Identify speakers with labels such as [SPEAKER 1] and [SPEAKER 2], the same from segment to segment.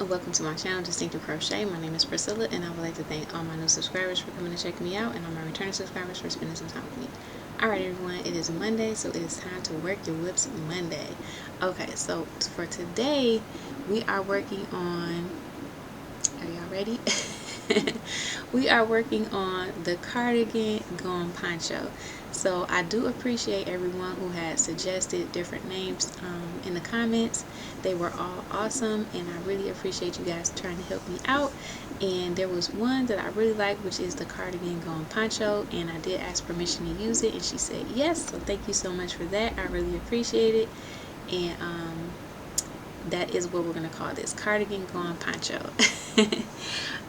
[SPEAKER 1] and welcome to my channel, Distinctive Crochet. My name is Priscilla, and I would like to thank all my new subscribers for coming to check me out, and all my returning subscribers for spending some time with me. Alright everyone, it is Monday, so it is time to work your whips Monday. Okay, so for today, we are working on, are y'all ready? We are working on the Cardigan Gone Poncho. So I do appreciate everyone who had suggested different names in the comments. They were all awesome, and I really appreciate you guys trying to help me out. And there was one that I really liked, which is the Cardigan Gone Poncho, and I did ask permission to use it, and she said yes. So thank you so much for that. I really appreciate it. And that is what we're going to call this, Cardigan Gone Poncho.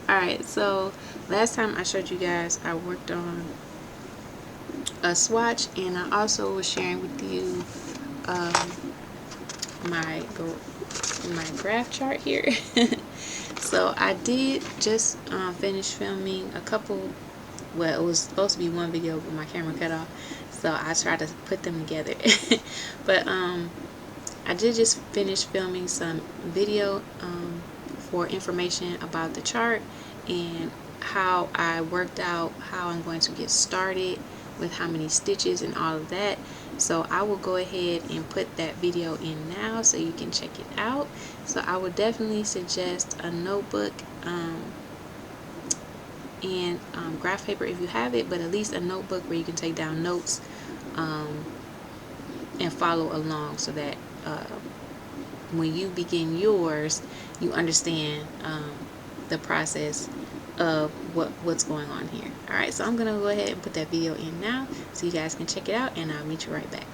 [SPEAKER 1] Alright, so last time I showed you guys I worked on a swatch, and I also was sharing with you my graph chart here. So I did just finish filming a couple, well, it was supposed to be one video, but my camera cut off, so I tried to put them together. But I did just finish filming some video for information about the chart and how I worked out how I'm going to get started with how many stitches and all of that. So I will go ahead and put that video in now so you can check it out. So I would definitely suggest a notebook and graph paper if you have it, but at least a notebook where you can take down notes and follow along, so that when you begin yours, you understand the process of what's going on here. Alright, so I'm gonna go ahead and put that video in now so you guys can check it out, and I'll meet you right back.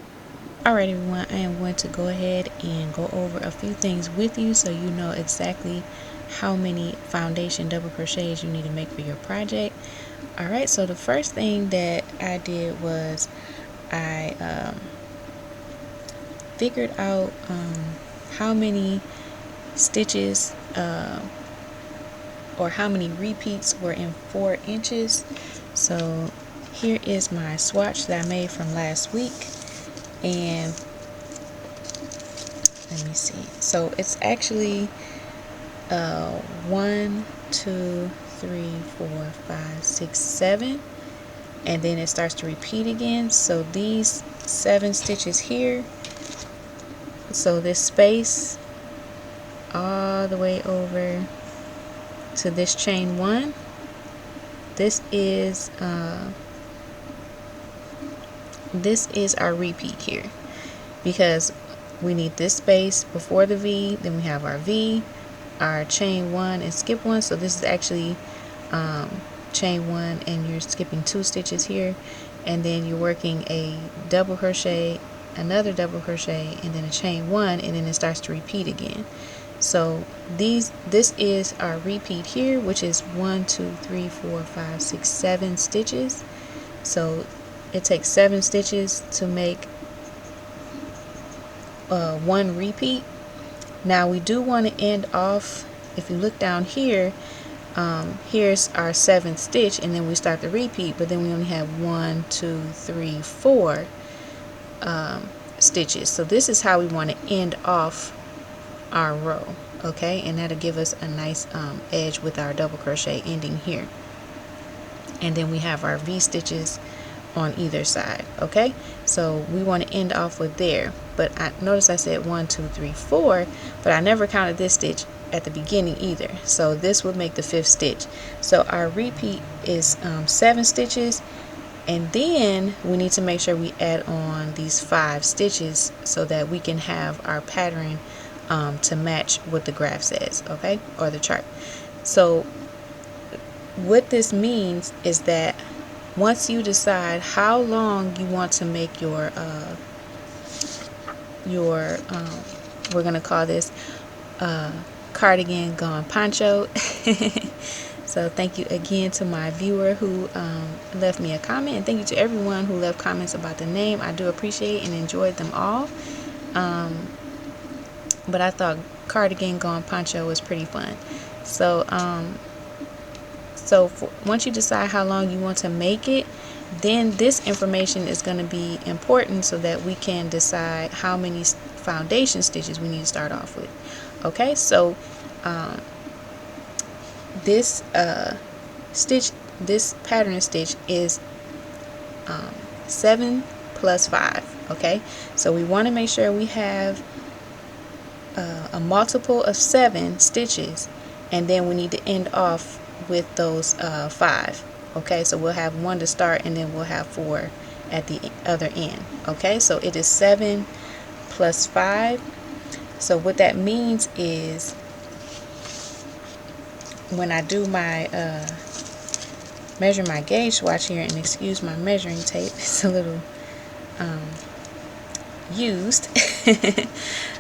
[SPEAKER 1] Alright everyone, I am going to go ahead and go over a few things with you so you know exactly how many foundation double crochets you need to make for your project. Alright, so the first thing that I did was I figured out how many stitches or how many repeats were in 4 inches. So here is my swatch that I made from last week, and let me see, so it's actually 1, 2, 3, 4, 5, 6, 7, and then it starts to repeat again. So these 7 stitches here, so this space all the way over to this chain 1, this is our repeat here, because we need this space before the V, then we have our V, our chain 1 and skip 1. So this is actually chain 1, and you're skipping 2 stitches here, and then you're working a double crochet, another double crochet, and then a chain 1, and then it starts to repeat again. So this is our repeat here, which is 1, 2, 3, 4, 5, 6, 7 stitches. So it takes 7 stitches to make 1 repeat. Now we do want to end off, if you look down here, here's our 7th stitch, and then we start the repeat, but then we only have 1, 2, 3, 4 stitches. So this is how we want to end off our row, okay, and that'll give us a nice edge with our double crochet ending here, and then we have our V stitches on either side. Okay, so we want to end off with there, but I notice I said 1, 2, 3, 4, but I never counted this stitch at the beginning either, so this would make the 5th stitch. So our repeat is 7 stitches, and then we need to make sure we add on these 5 stitches so that we can have our pattern to match what the graph says, okay, or the chart. So what this means is that once you decide how long you want to make your we're gonna call this Cardigan Gone Poncho. So thank you again to my viewer who left me a comment, and thank you to everyone who left comments about the name. I do appreciate and enjoyed them all. But I thought Cardigan Gone Poncho was pretty fun. So once you decide how long you want to make it, then this information is going to be important so that we can decide how many foundation stitches we need to start off with. Okay, so this stitch, this pattern stitch is 7 plus 5. Okay, so we want to make sure we have a multiple of 7 stitches, and then we need to end off with those 5. Okay, so we'll have 1 to start, and then we'll have 4 at the other end. Okay, so it is 7 plus 5. So what that means is when I do my measure my gauge swatch here, and excuse my measuring tape, it's a little used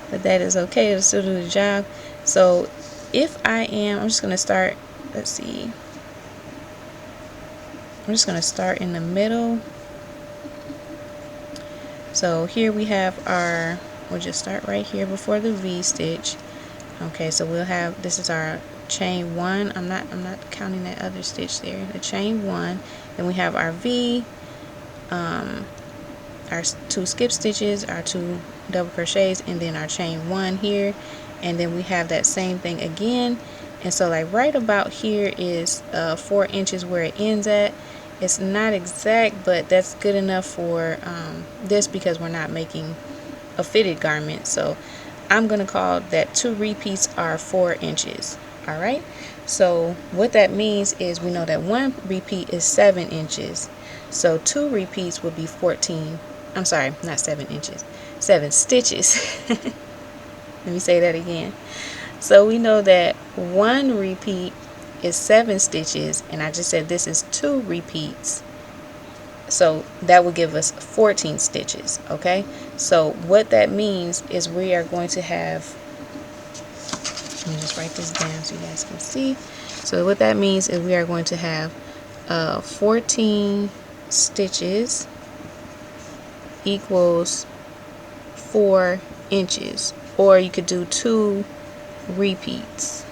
[SPEAKER 1] but that is okay, it'll still do the job. So if I'm just going to start, let's see, I'm just going to start in the middle. So here we have we'll just start right here before the V stitch. Okay, so we'll have, this is our chain 1. I'm not counting that other stitch there, the chain 1. Then we have our V, our 2 skip stitches, our 2 double crochets, and then our chain 1 here, and then we have that same thing again. And so like right about here is 4 inches where it ends at. It's not exact, but that's good enough for this, because we're not making a fitted garment. So I'm going to call that 2 repeats are 4 inches. Alright, so what that means is we know that 1 repeat is 7 inches. So 2 repeats would be 14. I'm sorry, not 7 inches, 7 stitches. Let me say that again. So we know that 1 repeat is 7 stitches, and I just said this is 2 repeats. So that will give us 14 stitches. Okay, so what that means is we are going to have, let me just write this down so you guys can see. So what that means is we are going to have 14 stitches equals 4 inches, or you could do 2 repeats.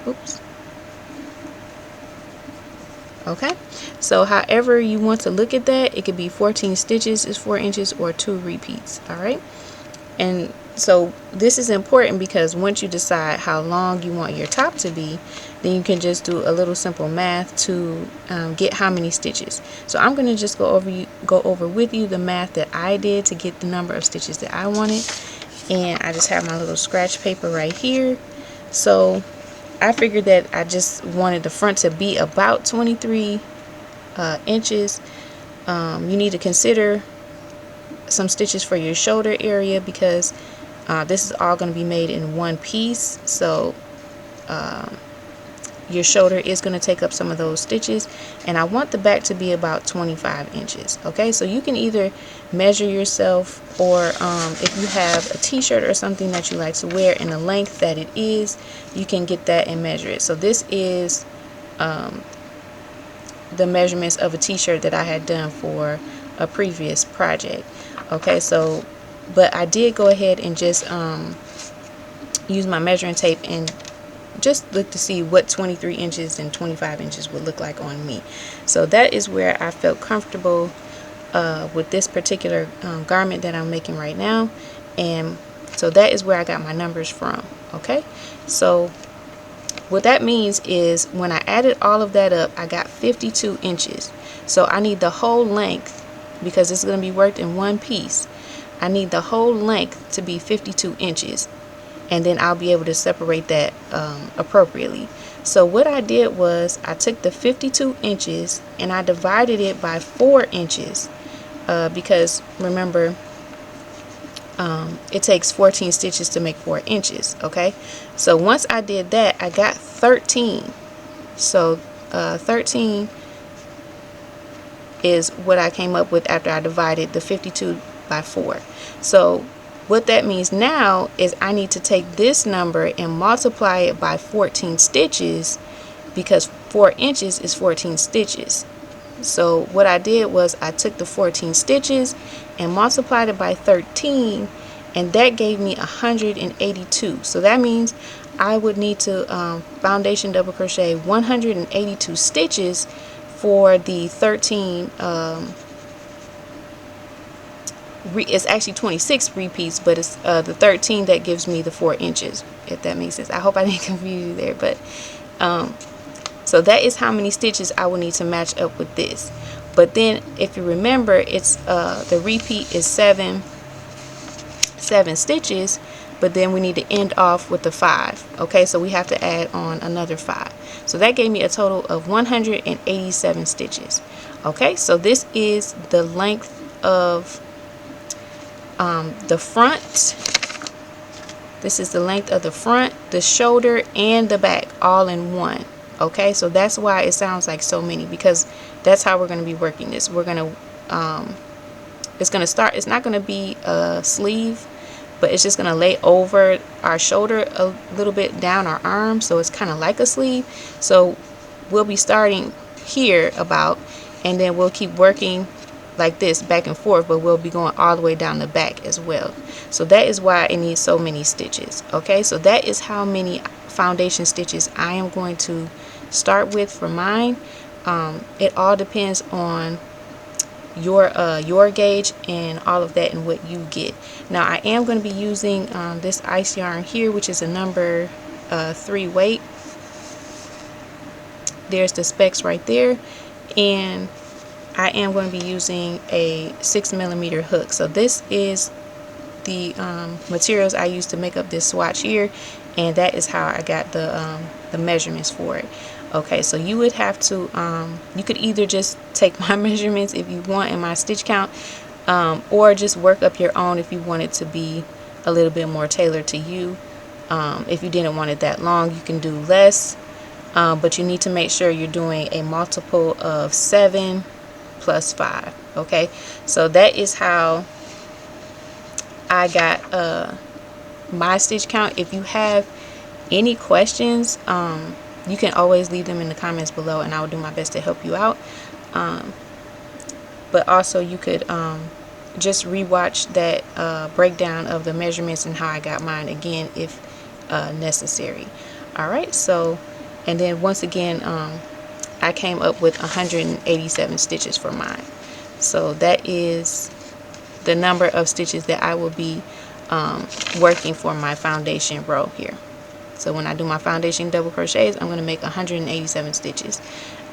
[SPEAKER 1] Oops. Okay, so however you want to look at that, it could be 14 stitches is 4 inches, or 2 repeats. All right, and so this is important because once you decide how long you want your top to be, then you can just do a little simple math to get how many stitches. So I'm going to just go over with you the math that I did to get the number of stitches that I wanted, and I just have my little scratch paper right here. So I figured that I just wanted the front to be about 23 inches. You need to consider some stitches for your shoulder area, because this is all going to be made in one piece. So your shoulder is going to take up some of those stitches, and I want the back to be about 25 inches. Okay, so you can either measure yourself, or if you have a t-shirt or something that you like to wear in the length that it is, you can get that and measure it. So this is the measurements of a t-shirt that I had done for a previous project. Okay, so but I did go ahead and just use my measuring tape and just look to see what 23 inches and 25 inches would look like on me. So that is where I felt comfortable with this particular garment that I'm making right now, and so that is where I got my numbers from. Okay, so what that means is when I added all of that up, I got 52 inches. So I need the whole length, because it's going to be worked in one piece. I need the whole length to be 52 inches, and then I'll be able to separate that appropriately. So what I did was I took the 52 inches and I divided it by 4 inches, because remember, it takes 14 stitches to make 4 inches. Okay, so once I did that, I got 13. So 13 is what I came up with after I divided the 52 by 4. So what that means now is I need to take this number and multiply it by 14 stitches, because 4 inches is 14 stitches. So what I did was I took the 14 stitches and multiplied it by 13, and that gave me 182. So that means I would need to foundation double crochet 182 stitches for the 13 it's actually 26 repeats, but it's the 13 that gives me the 4 inches, if that makes sense. I hope I didn't confuse you there, but so that is how many stitches I will need to match up with this. But then if you remember, it's the repeat is seven stitches, but then we need to end off with the 5. Okay, so we have to add on another 5. So that gave me a total of 187 stitches. Okay, so this is the length of the front. This is the length of the front, the shoulder, and the back all in one. Okay, so that's why it sounds like so many, because that's how we're going to be working this. We're going to it's going to start, it's not going to be a sleeve, but it's just going to lay over our shoulder a little bit down our arm, so it's kind of like a sleeve. So we'll be starting here about, and then we'll keep working like this back and forth, but we'll be going all the way down the back as well. So that is why it needs so many stitches. Okay, so that is how many foundation stitches I am going to start with for mine. It all depends on your gauge and all of that and what you get. Now I am going to be using this ice yarn here, which is a number 3 weight. There's the specs right there, and I am going to be using a 6mm hook. So this is the materials I used to make up this swatch here, and that is how I got the measurements for it. Okay, so you would have to you could either just take my measurements if you want and my stitch count, or just work up your own if you want it to be a little bit more tailored to you. If you didn't want it that long, you can do less, but you need to make sure you're doing a multiple of 7 plus 5. Okay, so that is how I got my stitch count. If you have any questions, you can always leave them in the comments below, and I will do my best to help you out. But also you could just rewatch that breakdown of the measurements and how I got mine again if necessary. Alright, so, and then once again I came up with 187 stitches for mine. So that is the number of stitches that I will be working for my foundation row here. So when I do my foundation double crochets, I'm going to make 187 stitches.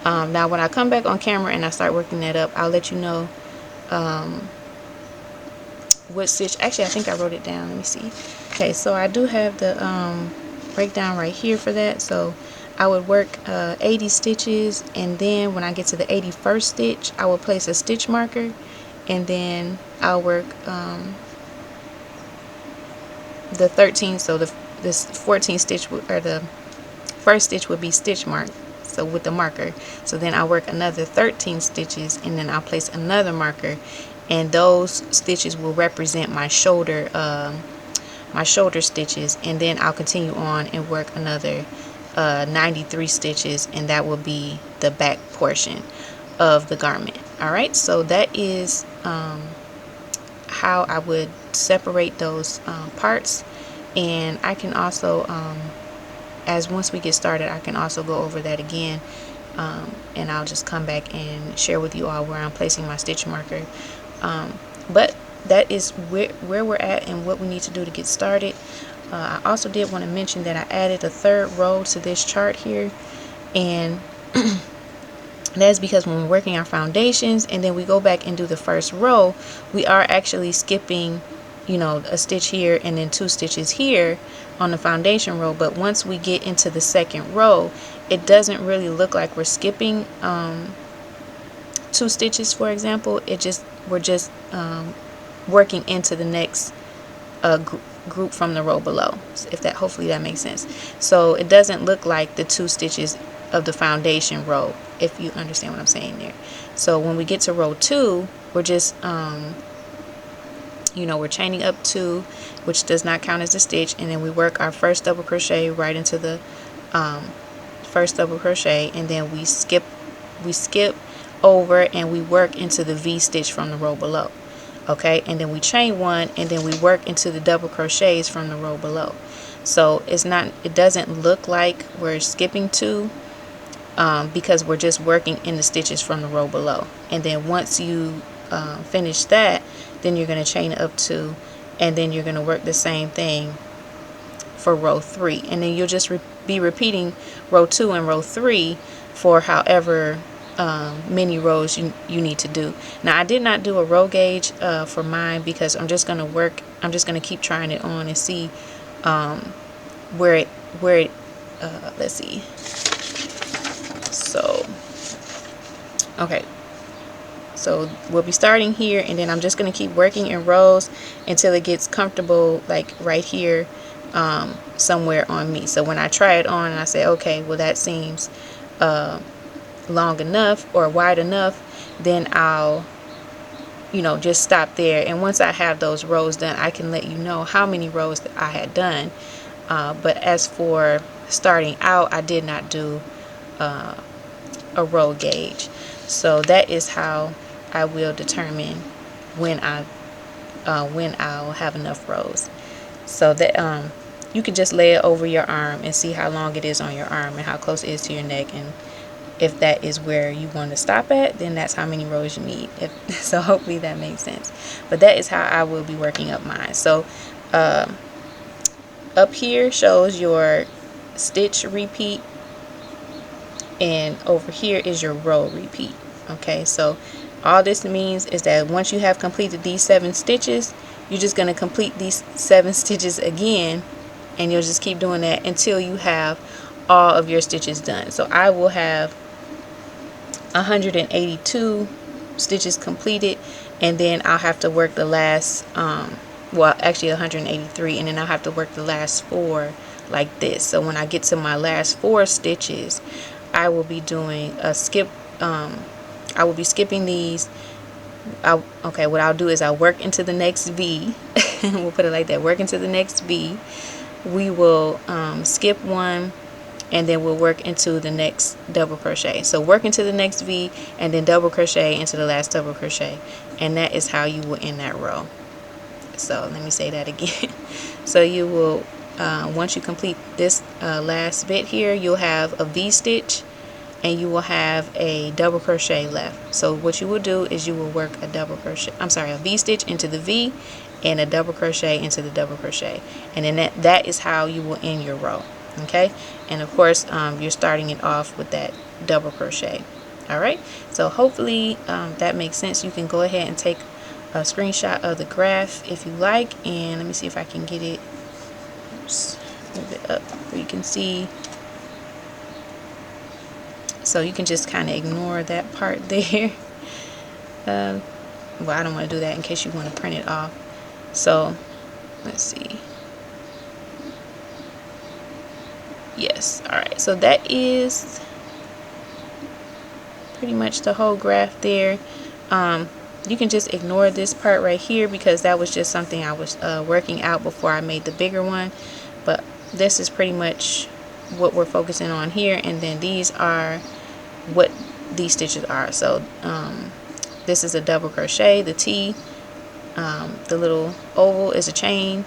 [SPEAKER 1] Now when I come back on camera and I start working that up, I'll let you know what stitch. Actually, I think I wrote it down. Let me see. Okay, so I do have the breakdown right here for that. So I would work 80 stitches, and then when I get to the 81st stitch, I will place a stitch marker, and then I'll work the 13. So this 14 stitch or the first stitch would be stitch mark, so with the marker. So then I'll work another 13 stitches, and then I'll place another marker, and those stitches will represent my shoulder stitches, and then I'll continue on and work another 93 stitches, and that will be the back portion of the garment. Alright, so that is how I would separate those parts. And I can also, as once we get started, I can also go over that again, and I'll just come back and share with you all where I'm placing my stitch marker. But that is where we're at and what we need to do to get started. I also did want to mention that I added a 3rd row to this chart here, and that's because when we're working our foundations and then we go back and do the 1st row, we are actually skipping, you know, a stitch here and then 2 stitches here on the foundation row. But once we get into the 2nd row, it doesn't really look like we're skipping 2 stitches, for example. We're just working into the next group from the row below, if that, hopefully that makes sense. So it doesn't look like the 2 stitches of the foundation row, if you understand what I'm saying there. So when we get to row 2, we're just you know, we're chaining up 2, which does not count as a stitch, and then we work our first double crochet right into the first double crochet, and then we skip over and we work into the V stitch from the row below. Okay, and then we chain 1, and then we work into the double crochets from the row below. So it doesn't look like we're skipping 2, because we're just working in the stitches from the row below. And then once you finish that, then you're going to chain up 2, and then you're going to work the same thing for row 3, and then you'll just be repeating row 2 and row 3 for however many rows you need to do. Now I did not do a row gauge for mine because I'm just going to keep trying it on and see where it let's see. So okay, so we'll be starting here, and then I'm just going to keep working in rows until it gets comfortable, like right here somewhere on me. So when I try it on and I say, okay, well that seems long enough or wide enough, then I'll just stop there. And once I have those rows done, I can let you know how many rows that I had done. But as for starting out, I did not do a row gauge. So that is how I will determine when I'll have enough rows. So that you can just lay it over your arm and see how long it is on your arm and how close it is to your neck, and if that is where you want to stop at, then that's how many rows you need. So hopefully that makes sense. But that is how I will be working up mine. So up here shows your stitch repeat, and over here is your row repeat. Okay, so all this means is that once you have completed these 7 stitches, you're just going to complete these 7 stitches again, and you'll just keep doing that until you have all of your stitches done. So I will have 182 stitches completed, and then I'll have to work the last well, actually 183, and then I'll have to work the last 4 like this. So when I get to my last 4 stitches, I will be doing a skip. I will be skipping these. Okay, what I'll do is I'll work into the next V. We'll put it like that, work into the next V. We will skip 1, and then we'll work into the next double crochet. So work into the next V, and then double crochet into the last double crochet, and that is how you will end that row. So let me say that again. So you will once you complete this last bit here, you'll have a V stitch, and you will have a double crochet left. So what you will do is you will work a V stitch into the V and a double crochet into the double crochet, and then that is how you will end your row. Okay, and of course you're starting it off with that double crochet. All right, so hopefully that makes sense. You can go ahead and take a screenshot of the graph if you like, and let me see if I can get it. Oops, move it up where you can see. So you can just kind of ignore that part there. Well, I don't want to do that in case you want to print it off. So let's see. Yes, all right, so that is pretty much the whole graph there. You can just ignore this part right here because that was just something I was working out before I made the bigger one. But this is pretty much what we're focusing on here, and then these are what these stitches are. So this is a double crochet, the T, the little oval is a chain,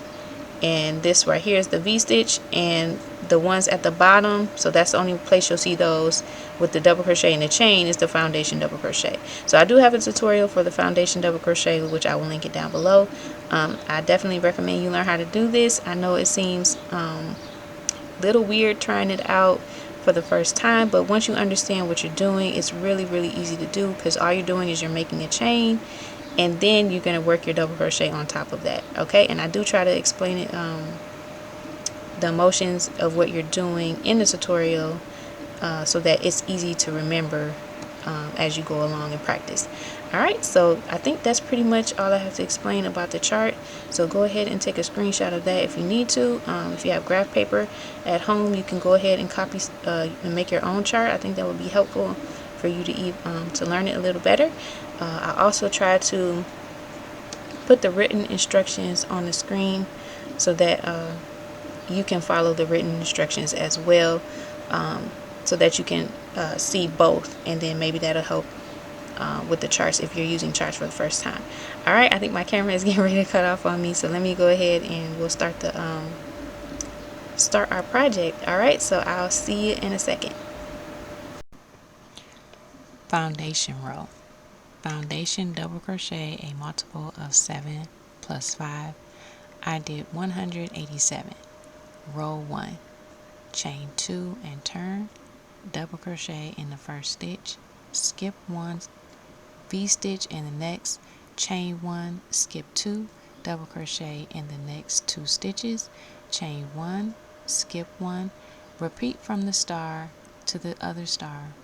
[SPEAKER 1] and this right here is the V stitch, and the ones at the bottom, so that's the only place you'll see those with the double crochet and the chain, is the foundation double crochet. So I do have a tutorial for the foundation double crochet, which I will link it down below. I definitely recommend you learn how to do this. I know it seems a little weird trying it out for the first time, but once you understand what you're doing, it's really easy to do, because all you're doing is you're making a chain, and then you're going to work your double crochet on top of that. Okay, and I do try to explain it, the motions of what you're doing in the tutorial, so that it's easy to remember as you go along and practice. Alright, so I think that's pretty much all I have to explain about the chart. So go ahead and take a screenshot of that if you need to. If you have graph paper at home, you can go ahead and copy and make your own chart. I think that would be helpful for you to learn it a little better. I also try to put the written instructions on the screen so that you can follow the written instructions as well, so that you can see both, and then maybe that'll help with the charts if you're using charts for the first time. Alright, I think my camera is getting ready to cut off on me, so let me go ahead and we'll start our project. Alright, so I'll see you in a second. Foundation row. foundation double crochet a multiple of 7 plus 5. I did 187. Row 1, chain 2 and turn, double crochet in the first stitch, skip 1, V-stitch in the next, chain 1, skip 2, double crochet in the next 2 stitches, chain 1, skip 1, repeat from the star to the other star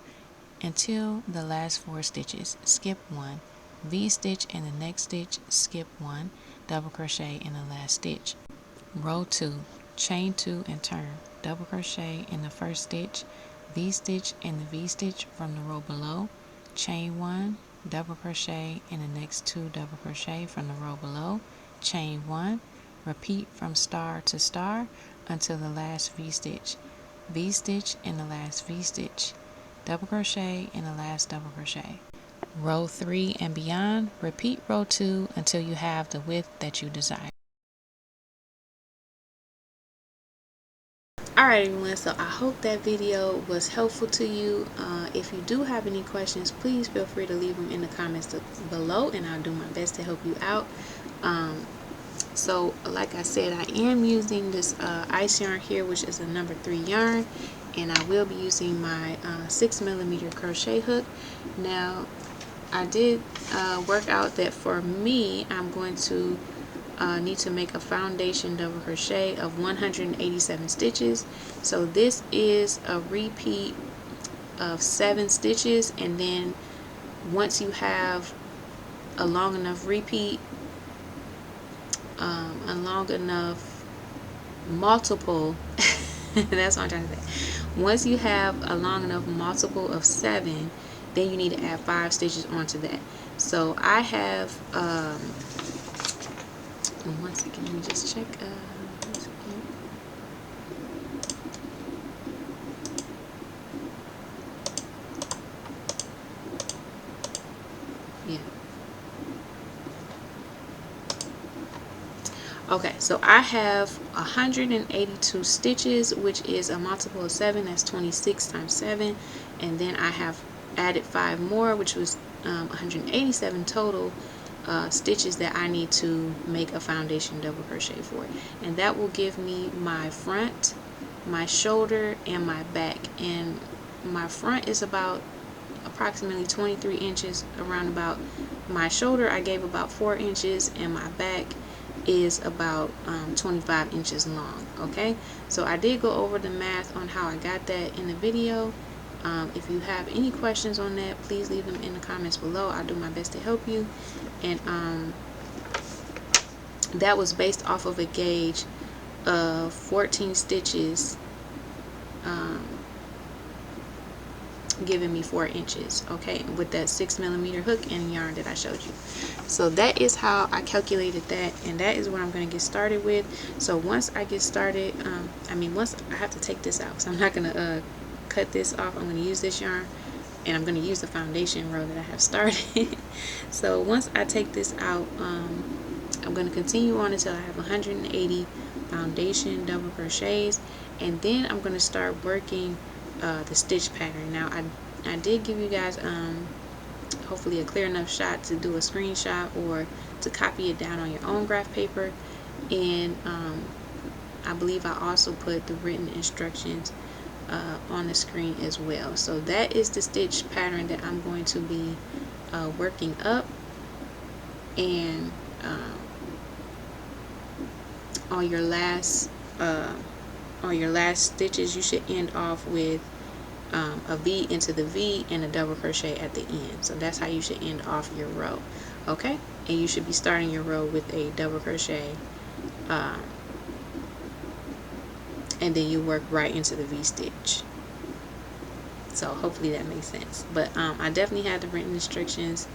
[SPEAKER 1] until the last 4 stitches, skip 1, V-stitch in the next stitch, skip 1, double crochet in the last stitch. Row 2, chain 2 and turn, double crochet in the first stitch, V-stitch in the V-stitch from the row below, chain 1, double crochet in the next 2 double crochet from the row below, chain 1, repeat from star to star until the last V-stitch, V-stitch in the last V-stitch, double crochet in the last double crochet. Row 3 and beyond, repeat row 2 until you have the width that you desire. Alright everyone, so I hope that video was helpful to you. If you do have any questions, please feel free to leave them in the comments below and I'll do my best to help you out. So like I said, I am using this ice yarn here, which is a number 3 yarn, and I will be using my 6mm crochet hook. Now I did work out that for me, I'm going to need to make a foundation double crochet of 187 stitches. So this is a repeat of 7 stitches, and then once you have a long enough repeat, a long enough multiple that's what I'm trying to say. Once you have a long enough multiple of 7, then you need to add 5 stitches onto that. So I have one second, let me just check. Yeah. Okay, so I have 182 stitches, which is a multiple of 7. That's 26 times 7, and then I have added 5 more, which was 187 total stitches that I need to make a foundation double crochet for, and that will give me my front, my shoulder, and my back. And my front is about approximately 23 inches around about. My shoulder I gave about 4 inches, and my back is about 25 inches long. Okay, so I did go over the math on how I got that in the video. If you have any questions on that, please leave them in the comments below. I'll do my best to help you. And that was based off of a gauge of 14 stitches, giving me 4 inches, okay, with that 6mm hook and yarn that I showed you. So that is how I calculated that, and that is what I'm going to get started with. So once I get started, once I have to take this out, because I'm not going to cut this off. I'm going to use this yarn, and I'm going to use the foundation row that I have started. So once I take this out, I'm going to continue on until I have 180 foundation double crochets, and then I'm going to start working the stitch pattern. Now I did give you guys hopefully a clear enough shot to do a screenshot or to copy it down on your own graph paper, and I believe I also put the written instructions on the screen as well. So that is the stitch pattern that I'm going to be working up, and on your last stitches you should end off with a V into the V and a double crochet at the end. So that's how you should end off your row, okay? And you should be starting your row with a double crochet, and then you work right into the V stitch. So hopefully that makes sense. But I definitely had the written instructions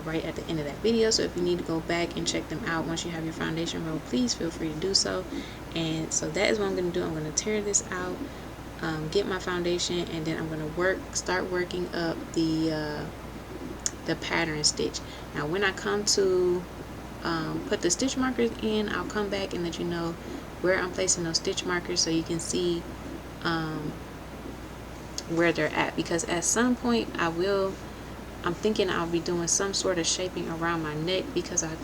[SPEAKER 1] right at the end of that video, so if you need to go back and check them out once you have your foundation row, please feel free to do so. And so that is what I'm going to do. I'm going to tear this out, get my foundation, and then I'm going to start working up the pattern stitch. Now when I come to put the stitch markers in, I'll come back and let you know where I'm placing those stitch markers so you can see where they're at, because at some point I will I'm thinking I'll be doing some sort of shaping around my neck, because I'm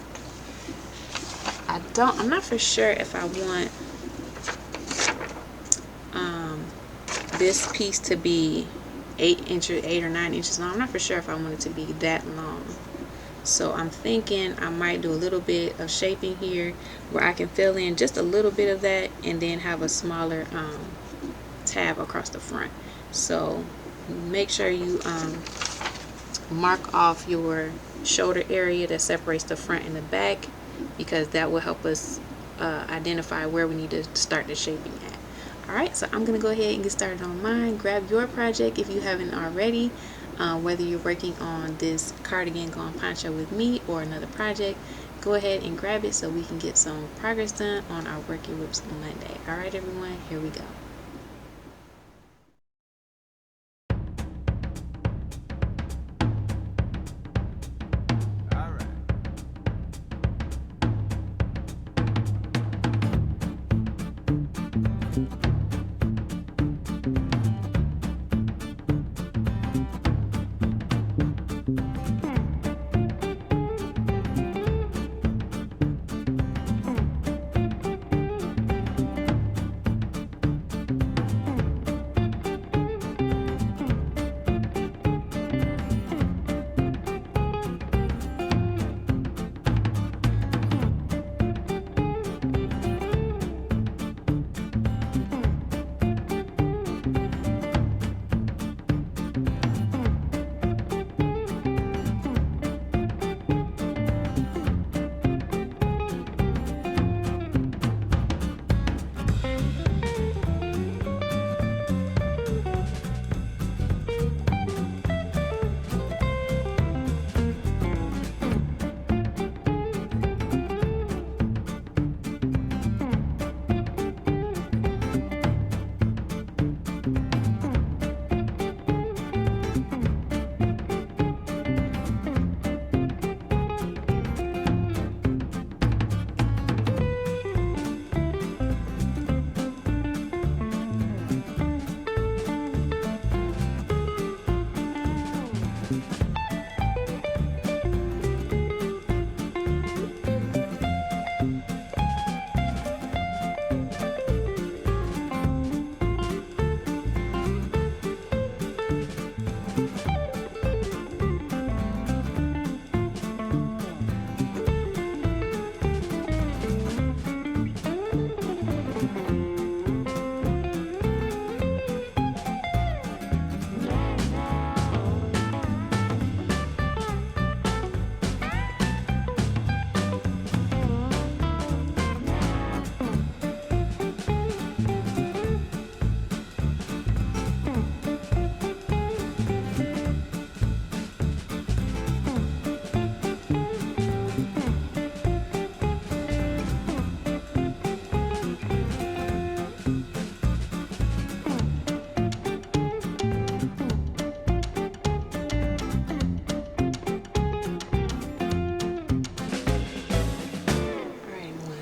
[SPEAKER 1] not for sure if I want this piece to be 8 or 9 inches long. I'm not for sure if I want it to be that long. So I'm thinking I might do a little bit of shaping here where I can fill in just a little bit of that, and then have a smaller tab across the front. So make sure you mark off your shoulder area that separates the front and the back, because that will help us identify where we need to start the shaping at. Alright, so I'm going to go ahead and get started on mine. Grab your project if you haven't already, whether you're working on this cardigan gone poncho with me or another project. Go ahead and grab it so we can get some progress done on our Work Your Whips Monday. Alright everyone, here we go.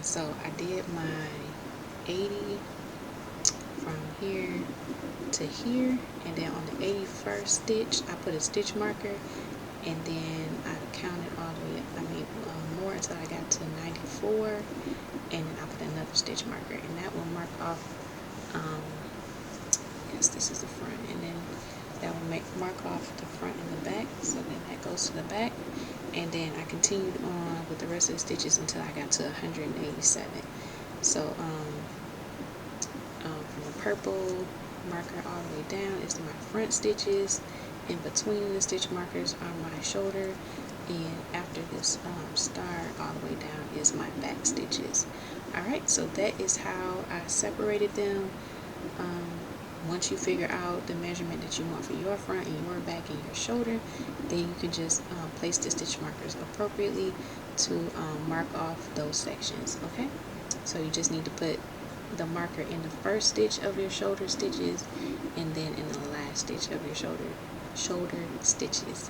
[SPEAKER 1] So I did my 80 from here to here, and then on the 81st stitch I put a stitch marker, and then I counted all the way up. I made more until I got to 94, and then I put another stitch marker, and that will mark off, yes, this is the front, and then that will mark off the front and the back. So then that goes to the back, and then I continued on with the rest of the stitches until I got to 187. So from the purple marker all the way down is my front stitches. In between the stitch markers are my shoulder, and after this star all the way down is my back stitches. Alright, so that is how I separated them. Once you figure out the measurement that you want for your front and your back and your shoulder, then you can just place the stitch markers appropriately to mark off those sections. Okay, so you just need to put the marker in the first stitch of your shoulder stitches, and then in the last stitch of your shoulder stitches.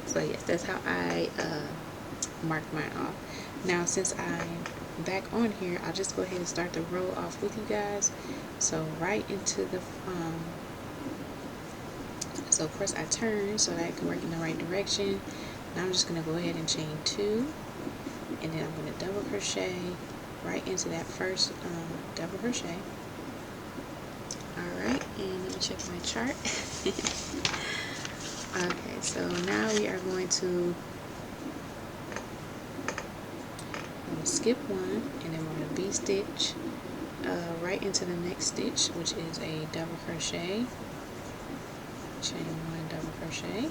[SPEAKER 1] So yes, that's how I marked mine off. Now since I'm back on here, I'll just go ahead and start the row off with you guys. So right into the So of course I turn so that I can work in the right direction. Now I'm just going to go ahead and chain 2, and then I'm going to double crochet right into that first double crochet. Alright, and let me check my chart. Okay, so now we are going to skip 1, and then we're going to V-stitch right into the next stitch, which is a double crochet, chain 1, double crochet.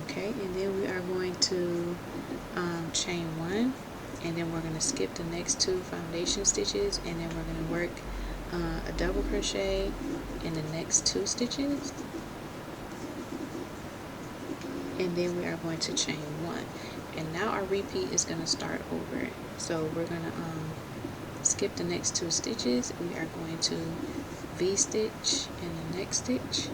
[SPEAKER 1] Okay, and then we are going to chain 1, and then we're going to skip the next 2 foundation stitches, and then we're going to work a double crochet in the next 2 stitches, and then we are going to chain 1. And now our repeat is going to start over. So we're going to skip the next 2 stitches. We are going to V-stitch in the next stitch.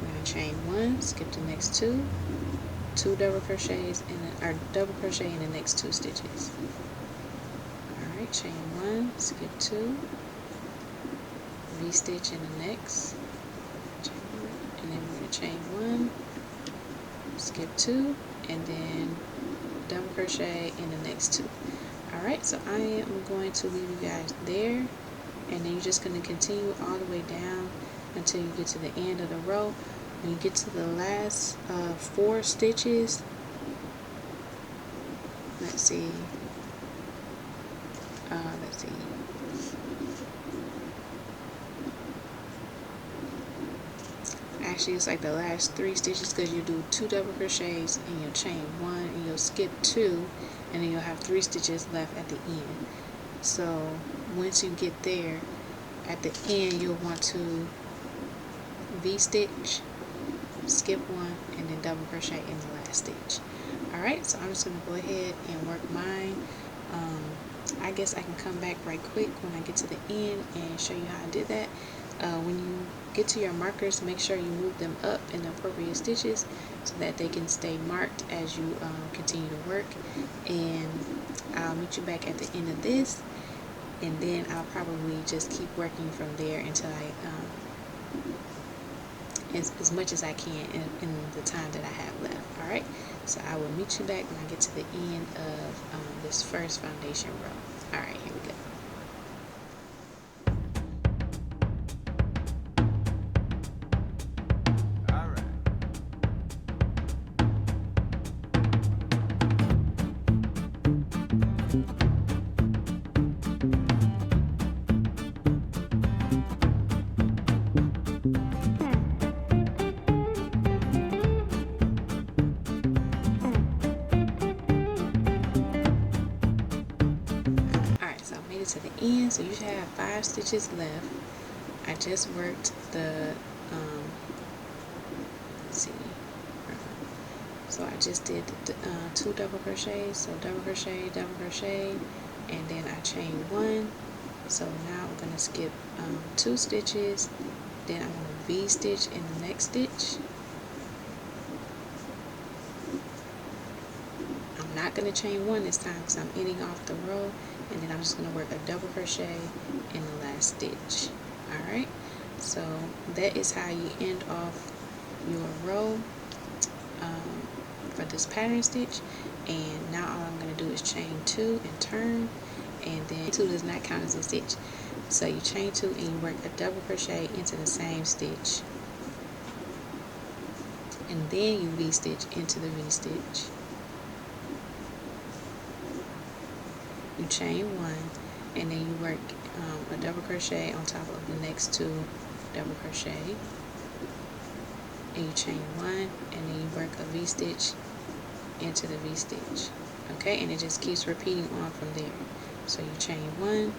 [SPEAKER 1] We're going to chain 1, skip the next 2 double crochets, or double crochet in the next 2 stitches. Alright, chain 1, skip 2, V-stitch in the next, and then we're going to chain 1, skip 2, and then double crochet in the next 2. Alright, so I am going to leave you guys there, and then you're just going to continue all the way down until you get to the end of the row. When you get to the last 4 stitches, let's see, actually it's like the last 3 stitches, because you do 2 double crochets and you'll chain 1 and you'll skip 2, and then you'll have 3 stitches left at the end. So once you get there at the end, you'll want to V-stitch, skip 1, and then double crochet in the last stitch. Alright, so I'm just going to go ahead and work mine. I guess I can come back right quick when I get to the end and show you how I did that. When you get to your markers, make sure you move them up in the appropriate stitches so that they can stay marked as you continue to work. And I'll meet you back at the end of this, and then I'll probably just keep working from there until as much as I can in the time that I have left. Alright, so I will meet you back when I get to the end of this first foundation row. Alright, here we go. To the end, so you should have 5 stitches left. I just worked the let's see, so I just did the 2 double crochets, so double crochet, and then I chained 1. So now I'm going to skip 2 stitches, then I'm going to V-stitch in the next stitch. I'm not going to chain 1 this time because I'm ending off the row, and then I'm just going to work a double crochet in the last stitch. Alright, so that is how you end off your row for this pattern stitch. And now all I'm going to do is chain 2 and turn, and then 2 does not count as a stitch. So you chain 2 and you work a double crochet into the same stitch, and then you V-stitch into the V-stitch. You chain 1, and then you work a double crochet on top of the next 2 double crochet, and you chain 1, and then you work a V-stitch into the V-stitch. Okay, and it just keeps repeating on from there. So you chain 1,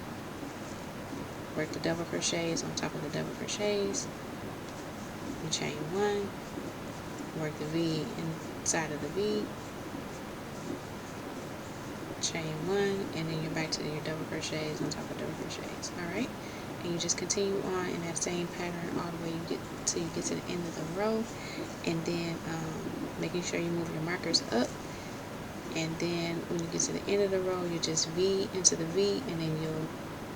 [SPEAKER 1] work the double crochets on top of the double crochets, you chain 1, work the V inside of the V, chain 1, and then you're back to your double crochets on top of double crochets. Alright, and you just continue on in that same pattern all the way till you get to the end of the row, and then making sure you move your markers up, and then when you get to the end of the row, you just V into the V, and then you'll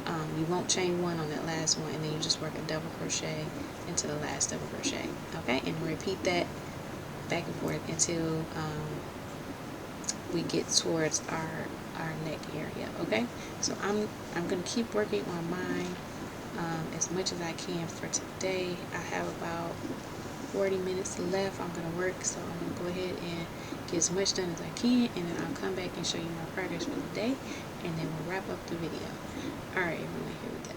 [SPEAKER 1] You won't chain one on that last one, and then you just work a double crochet into the last double crochet. Okay, and repeat that back and forth until we get towards our neck area. Okay, so I'm gonna keep working on mine as much as I can for today. I have about 40 minutes left. I'm gonna work, so I'm gonna go ahead and get as much done as I can, and then I'll come back and show you my progress for the day, and then we'll wrap up the video. Alright everyone, here we go.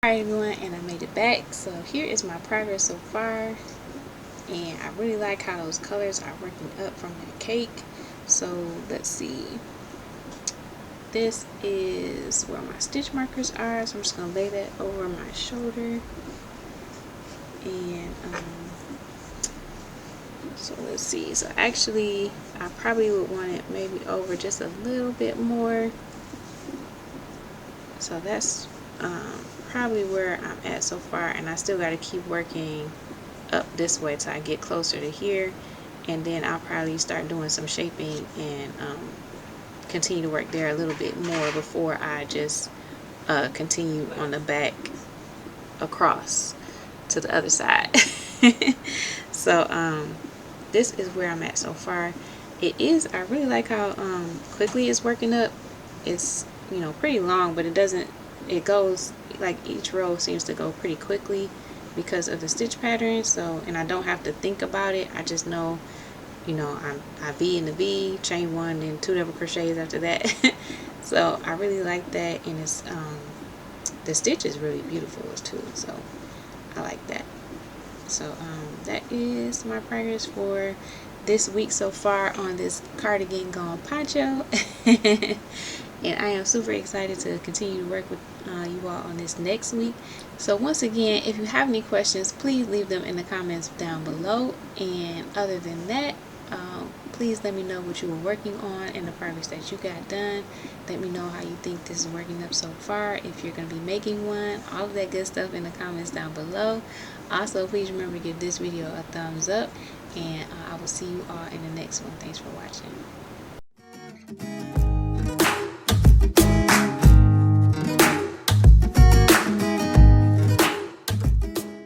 [SPEAKER 1] Alright everyone, and I made it back. So here is my progress so far, and I really like how those colors are working up from that cake. So let's see, this is where my stitch markers are, so I'm just going to lay that over my shoulder. And so let's see, so actually I probably would want it maybe over just a little bit more. So that's probably where I'm at so far, and I still got to keep working up this way till I get closer to here, and then I'll probably start doing some shaping and continue to work there a little bit more before I just continue on the back across to the other side. So this is where I'm at so far. I really like how quickly it's working up. It's, you know, pretty long, but it goes like each row seems to go pretty quickly because of the stitch pattern. So, and I don't have to think about it. I just know, you know, I V in the V, chain 1, and 2 double crochets after that. So I really like that, and it's the stitch is really beautiful too, so I like that. So that is my progress for this week so far on this cardigan gone Poncho. And I am super excited to continue to work with you all on this next week. So once again, if you have any questions, please leave them in the comments down below. And other than that, please let me know what you were working on and the progress that you got done. Let me know how you think this is working up so far, if you're going to be making one, all of that good stuff in the comments down below. Also, please remember to give this video a thumbs up, and I will see you all in the next one. Thanks for watching.